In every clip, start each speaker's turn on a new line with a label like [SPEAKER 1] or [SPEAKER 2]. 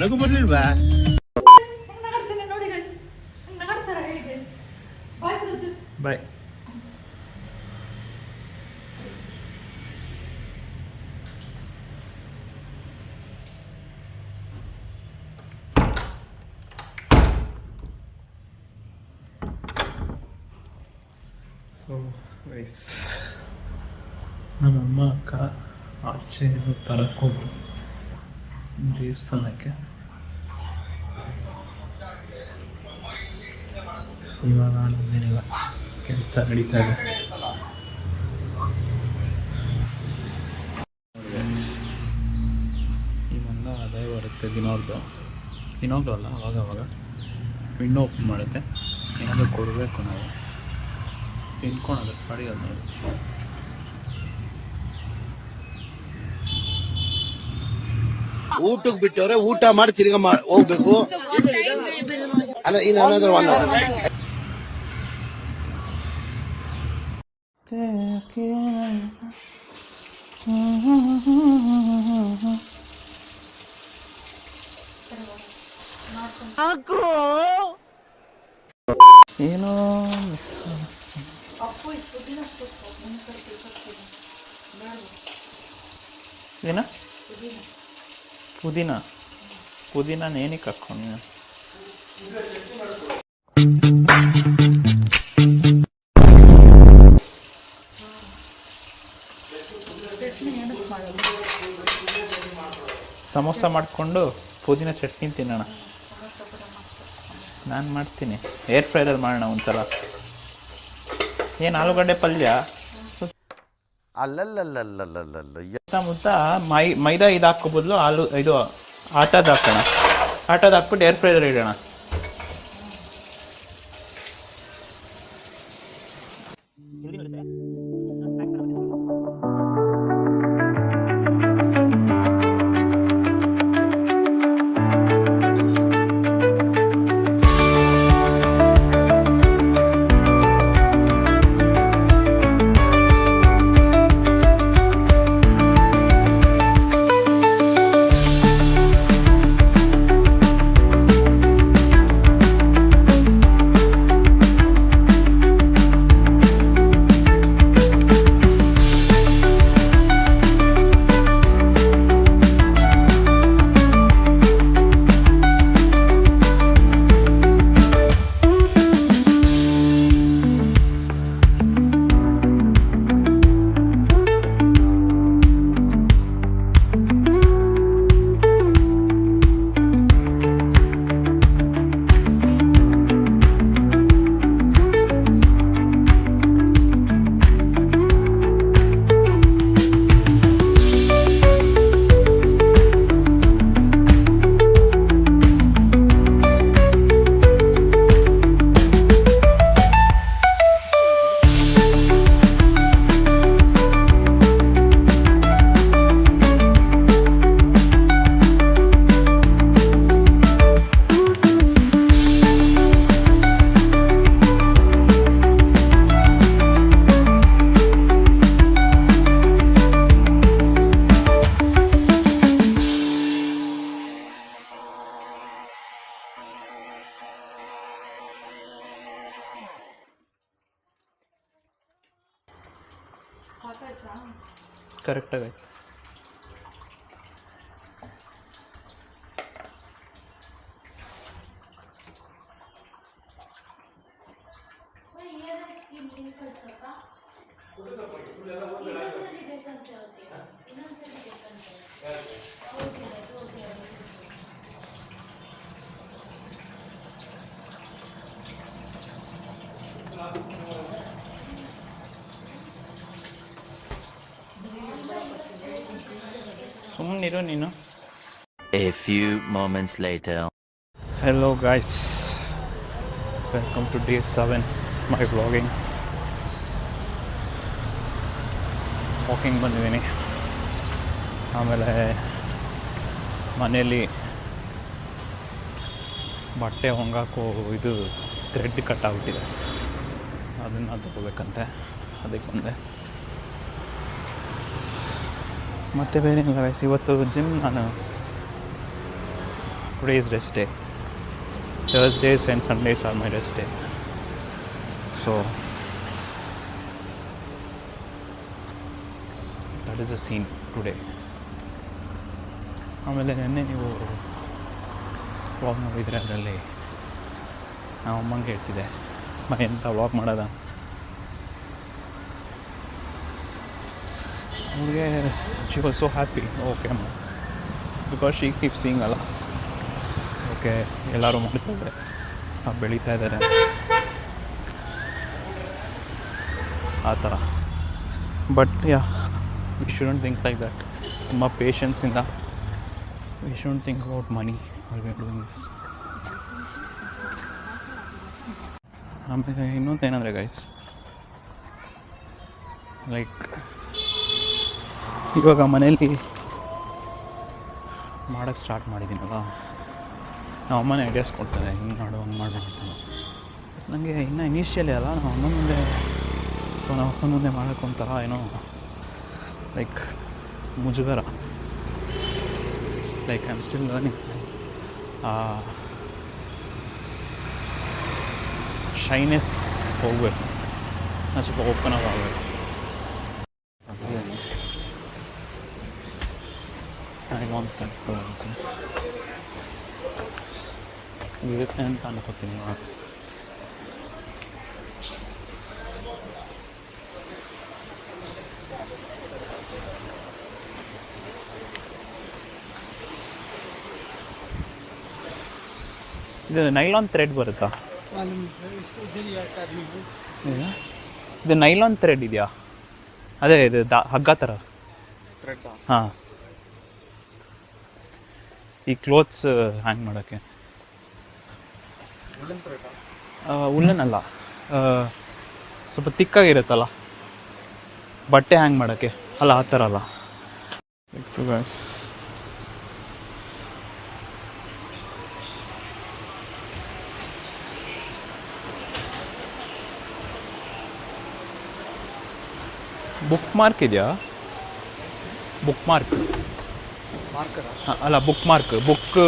[SPEAKER 1] ನಗು ಬರ್ಲಿಲ್ವಾ? ಬಾಯ್. So guys, ನಮ್ಮಮ್ಮ ಅಕ್ಕ ಆಚೆ ತರಕ್ಕೆ ಹೋದ್ರು ದೇವಸ್ಥಾನಕ್ಕೆ. ಇವಾಗ ನಮ್ದೇನಿಲ್ಲ, ಕೆಲಸ ನಡೀತಾ ಇದೆ. ಈ ಮಂದ ಅದೇ ಬರುತ್ತೆ ದಿನಾಗ್ಲೂ ಅಲ್ಲ, ಅವಾಗ ವಿಂಡೋ ಓಪನ್ ಮಾಡುತ್ತೆ. ಏನಾದರೂ ಕೊಡಬೇಕು, ನಾವು ತಿನ್ಕೊಳೋದು ಅಡಿಗೆ ಅದು ನೋಡಿ.
[SPEAKER 2] ಊಟಕ್ಕೆ ಬಿಟ್ಟವ್ರೆ, ಊಟ ಮಾಡಿ ತಿರ್ಗಾ ಹೋಗ್ಬೇಕು. ಅಲ್ಲ, ಇನ್ನು ಏನಾದ್ರು ಒನ್
[SPEAKER 1] ಏನೋ ಮಿಸ್. ಏನ ಪುದೀನ ಏನಕ್ಕೆ ಹಾಕ್ಕೊಂಡು? ಸಮೋಸ ಮಾಡಿಕೊಂಡು ಪುದೀನ ಚಟ್ನಿ ತಿನ್ನೋಣ. ನಾನು ಮಾಡ್ತೀನಿ, ಏರ್ ಫ್ರೈರಲ್ಲಿ ಮಾಡೋಣ ಒಂದ್ಸಲ. ಏನು ಆಲೂಗಡ್ಡೆ ಪಲ್ಯ ಮುದ್ದ ಮೈದಾ ಇದು ಹಾಕೋ ಬದಲು ಇದು ಆಟದ ಹಾಕೋಣ. ಆಟದ ಹಾಕ್ಬಿಟ್ಟು ಏರ್ ಫ್ರೈರಲ್ಲಿ ಇಡೋಣ. ಕರೆಕ್ಟಾಗಿ ಸುಮ್ಮನಿರು ನೀನು.
[SPEAKER 3] A few moments later.
[SPEAKER 1] Hello guys, welcome to day 7 my vlogging. Walking ಬಂದಿದ್ದೀನಿ. ಆಮೇಲೆ ಮನೇಲಿ ಬಟ್ಟೆ ಒಣಗಾಕೋ ಇದು ಥ್ರೆಡ್ ಕಟ್ ಆಗಿಬಿಟ್ಟಿದೆ, ಅದನ್ನು ತಗೋಬೇಕಂತೆ. ಅದಕ್ಕೆ ಬಂದೆ. ಮತ್ತು ಬೇರೆ ಏನಿಲ್ಲ ಗೈಸ್, ಇವತ್ತು ಜಿಮ್ ನಾನು today is rest day. Thursdays and Sundays are my rest day. So that is the scene today. ಆಮೇಲೆ ನೆನ್ನೆ ನೀವು ವ್ಲಾಗ್ ನೋಡಿದರೆ ಅದರಲ್ಲಿ ನಾವು ಅಮ್ಮಂಗೆ ಹೇಳ್ತಿದ್ದೆ ಎಂಥ ವ್ಲಾಗ್ ಮಾಡೋದ ಅವ್ರಿಗೆ. She was so happy. Okay ಅಮ್ಮ, ಬಿಕಾಸ್ ಶಿ ಕೀಪ್ ಸೀಯಿಂಗ್ ಅಲ್ಲ, ಓಕೆ ಎಲ್ಲರೂ ಮಾಡ್ತಿದ್ದಾರೆ, ಬೆಳೀತಾ ಇದ್ದಾರೆ ಆ ಥರ. But yeah, we shouldn't think like that. ತುಂಬ ಪೇಷನ್ಸಿಂದ we shouldn't think about money or we are doing this. ಆಮೇಲೆ ಇನ್ನೊಂದು ಏನಂದರೆ ಗೈಸ್, ಲೈಕ್ ಇವಾಗ ಮನೇಲಿ ಮಾಡೋಕ್ಕೆ ಸ್ಟಾರ್ಟ್ ಮಾಡಿದ್ದೀನಲ್ಲ, ನಾವು ಅಮ್ಮನೇ ಐಡಿಯಾಸ್ ಕೊಡ್ತಾರೆ, ಹಿಂಗೆ ಮಾಡು ಹಂಗೆ ಮಾಡು ಅಂತ. ನನಗೆ ಇನ್ನೂ ಇನಿಷಿಯಲಿ ಅಲ್ಲ, ನಾವು ಅಮ್ಮನ ಮುಂದೆ ಮಾಡೋಕ್ಕೆ ಒಂಥರ ಏನೋ ಲೈಕ್ ಮುಜುಗರ. Like I am still learning. Shyness ಹೋಗಬೇಕು, ನಾನು ಸ್ವಲ್ಪ ಓಪನ್ ಅಪ್ ಆಗಬೇಕು. ಅಂತ ಇರುತ್ತೆ ಅಂತ ಅನ್ಕೋತೀನಿ. ಇದು ನೈಲಾನ್ ಥ್ರೆಡ್ ಬರುತ್ತಾ? ಇದು ನೈಲಾನ್ ಥ್ರೆಡ್ ಇದೆಯಾ? ಅದೇ ಇದು ಹಗ್ಗ ಥರ. ಹಾಂ, ಈ ಕ್ಲೋತ್ಸ್ ಹ್ಯಾಂಗ್ ಮಾಡೋಕ್ಕೆ. ಉಲ್ಲನ್ ಅಲ್ಲ, ಸ್ವಲ್ಪ ತಿಕ್ಕಾಗಿರುತ್ತಲ್ಲ ಬಟ್ಟೆ ಹ್ಯಾಂಗ್ ಮಾಡೋಕ್ಕೆ, ಅಲ್ಲ ಆ ಥರ ಅಲ್ಲ. ಇತ್ತು ಗೈಸ್, ಬುಕ್ ಮಾರ್ಕ್ ಇದೆಯಾ? ಬುಕ್ ಮಾರ್ಕ್ ಅಲ್ಲ, ಬುಕ್ ಮಾರ್ಕ್. ಬುಕ್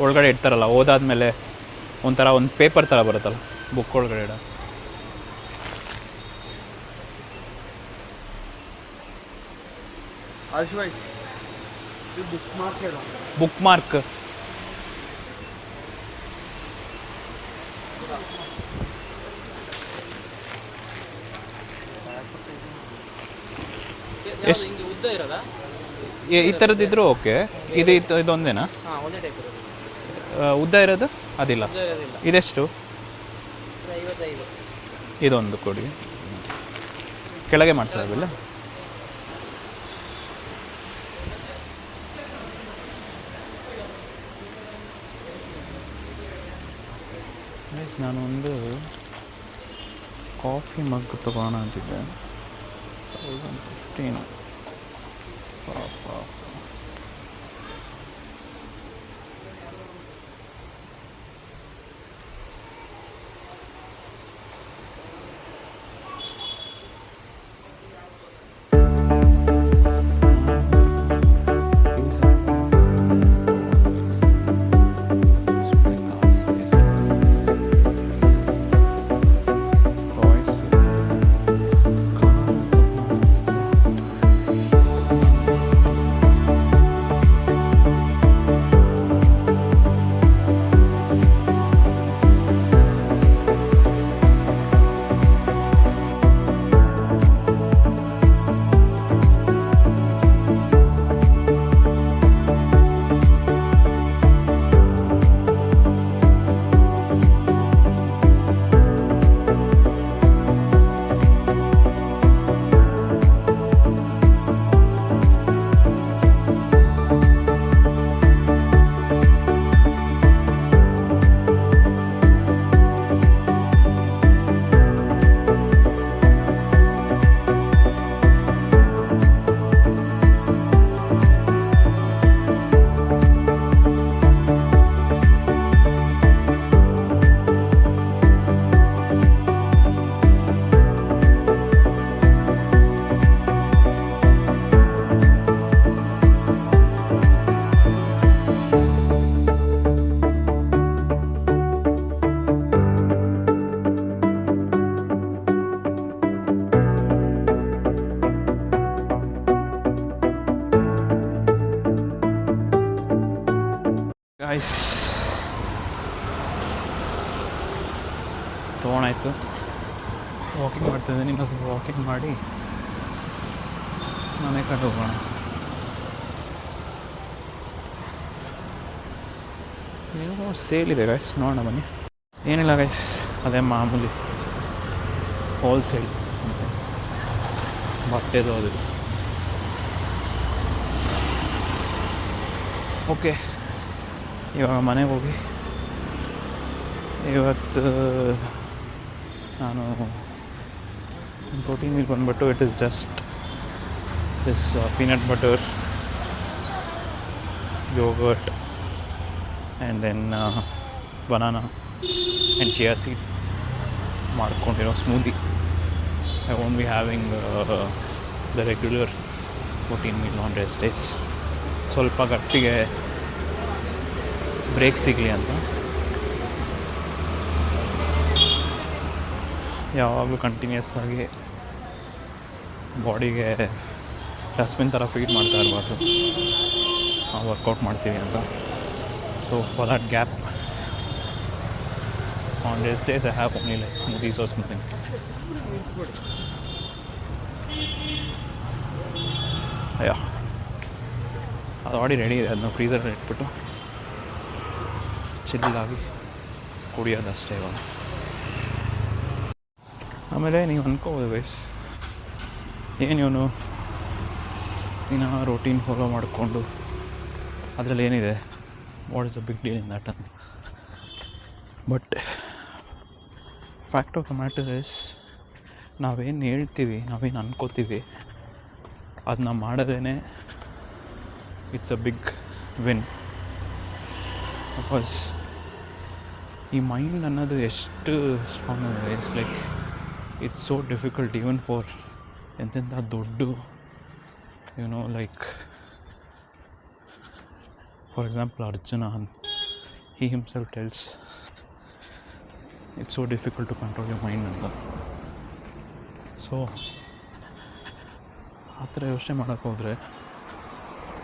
[SPEAKER 1] ಒಳಗಡೆ ಇಡ್ತಾರಲ್ಲ, ಓದಾದ್ಮೇಲೆ ಒಂಥರ ಒಂದು ಪೇಪರ್ ಥರ ಬರುತ್ತಲ್ಲ ಬುಕ್ ಒಳಗಡೆ ಇಡ. ಬುಕ್ ಮಾರ್ಕ್ ಎಷ್ಟು ಉದ್ದ ಇರೋದಾ? ಈ ಥರದ್ದಿದ್ರು ಓಕೆ. ಇದೊಂದೇನಾ ಉದ್ದ ಇರೋದು? ಅದಿಲ್ಲ. ಇದೆಷ್ಟು? ಇದೊಂದು ಕೊಡಿ, ಕೆಳಗೆ ಮಾಡಿಸೋದಿಲ್ಲ. ನಾನು ಒಂದು ಕಾಫಿ ಮಗ್ ತಗೋಣ ಅಂತಿದ್ದೆ. 15. ಗಾಯ್ಸ್, ತೊಗೊಂಡಾಯ್ತು. ವಾಕಿಂಗ್ ಮಾಡ್ತಾಯಿದ್ದೀನಿ. ಇನ್ನೊಂದು ವಾಕಿಂಗ್ ಮಾಡಿ ಮನೆ ಕಡೆ ಹೋಗೋಣ. ಏನೋ ಸೇಲ್ ಇದೆ ಗೈಸ್, ನೋಡೋಣ ಬನ್ನಿ. ಏನಿಲ್ಲ ಗೈಸ್, ಅದೇ ಮಾಮೂಲಿ ಹೋಲ್ಸೇಲ್ ಬಟ್ಟೆದು ಅದು. ಓಕೆ, ಇವಾಗ ಮನೆಗೆ ಹೋಗಿ ಇವತ್ತು ನಾನು ಪ್ರೋಟೀನ್ ಮೀಲ್ ಬಂದುಬಿಟ್ಟು it is just this peanut butter, yogurt and then banana and chia seed ಮಾಡ್ಕೊಂಡಿರೋ smoothie. I won't be having the regular protein meal on rest days. ಸ್ವಲ್ಪ ಗಟ್ಟಿಗೆ ಬ್ರೇಕ್ ಸಿಗಲಿ ಅಂತ ಯಾವಾಗಲೂ ಕಂಟಿನ್ಯೂಸ್ ಆಗಿ ಬಾಡಿಗೆ ಡಸ್ಟ್ಬಿನ್ ಥರ ಫೀಡ್ ಮಾಡ್ತಾ ಇರಬಾರ್ದು. ವರ್ಕೌಟ್ ಮಾಡ್ತೀವಿ ಅಂತ. So for that gap on rest days I have only like smoothies or something. ಅಯ್ಯೋ, ಅದು ಆಡಿ ರೆಡಿ ಇದೆ. ಅದನ್ನ ಫ್ರೀಸರಲ್ಲಿ ಇಟ್ಬಿಟ್ಟು ಚಿಲ್ಲಾಗಿ ಕುಡಿಯೋದಷ್ಟೇ ಇವಾಗ. ಆಮೇಲೆ ನೀವು ಅಂದ್ಕೋಬೋದು ವಯಸ್, ಏನು ಇವನು ದಿನ ರೋಟೀನ್ ಫಾಲೋ ಮಾಡಿಕೊಂಡು ಅದರಲ್ಲಿ ಏನಿದೆ, what is a big deal in that ಅಂತ. But fact of the matter is, ನಾವೇನು ಹೇಳ್ತೀವಿ, ನಾವೇನು ಅನ್ಕೋತೀವಿ, ಅದನ್ನ ಮಾಡೋದೇ it's a big win. Because ಈ ಮೈಂಡ್ ಅನ್ನೋದು ಎಷ್ಟು ಸ್ಟ್ರಾಂಗ್ ಅಂದರೆ, it's like it's so difficult even for ಎಂತೆಂಥ ದೊಡ್ಡ like for example Arjuna, he himself tells it's so difficult to control your mind ಅಂತ. ಸೊ ಆ ಥರ ಯೋಚನೆ ಮಾಡೋಕ್ಕೆ ಹೋದರೆ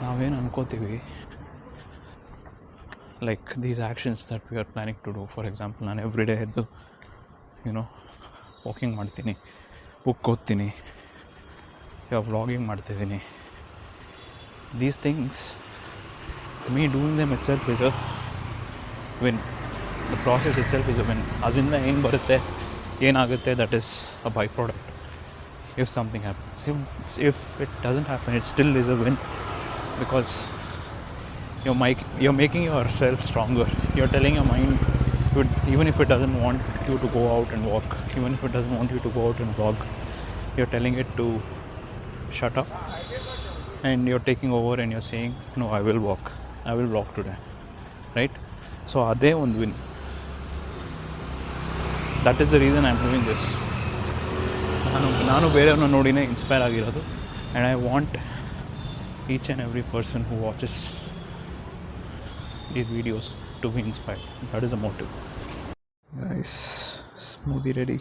[SPEAKER 1] ನಾವೇನು ಅನ್ಕೋತೀವಿ, like these actions that we are planning to do. For example, ನಾನು ಎವ್ರಿ ಡೇ ಎದ್ದು ವಾಕಿಂಗ್ ಮಾಡ್ತೀನಿ, ಬುಕ್ ಓದ್ತೀನಿ, ಇವಾಗ ವ್ಲಾಗಿಂಗ್ ಮಾಡ್ತಿದ್ದೀನಿ. These things, me doing them itself is a win. The process itself is a win. ಅದರಿಂದ ಏನು ಬರುತ್ತೆ, ಏನಾಗುತ್ತೆ, that is a byproduct. If something happens, if it doesn't happen, it still is a win, because you're making yourself stronger. You're telling your mind, even if it doesn't want you to go out and walk, even if it doesn't want you to go out and vlog, you're telling it to shut up, and you're taking over and you're saying, no, I will walk, I will vlog today, right? So ಅದೇ ಒಂದು win. That is the reason I am doing this. ನಾನು ಬೇರೆಯವ್ರನ್ನ ನೋಡಿನೇ inspire ಆಗಿರೋದು. And I want each and every person who watches these videos to be inspired. That is a motive. Guys, smoothie ready.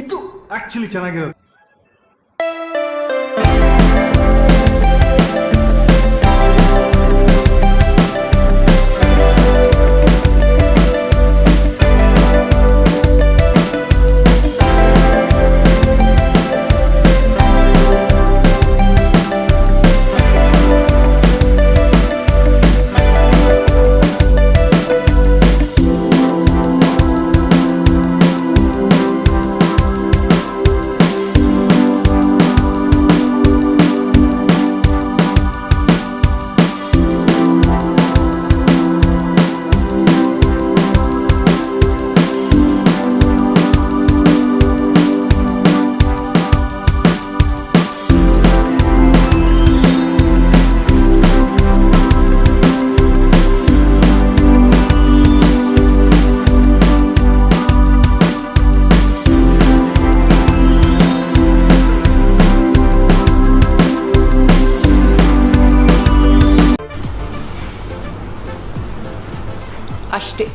[SPEAKER 4] ಇದು actually ಚೆನ್ನಾಗಿರೋದು.
[SPEAKER 5] ಅಷ್ಟೇ.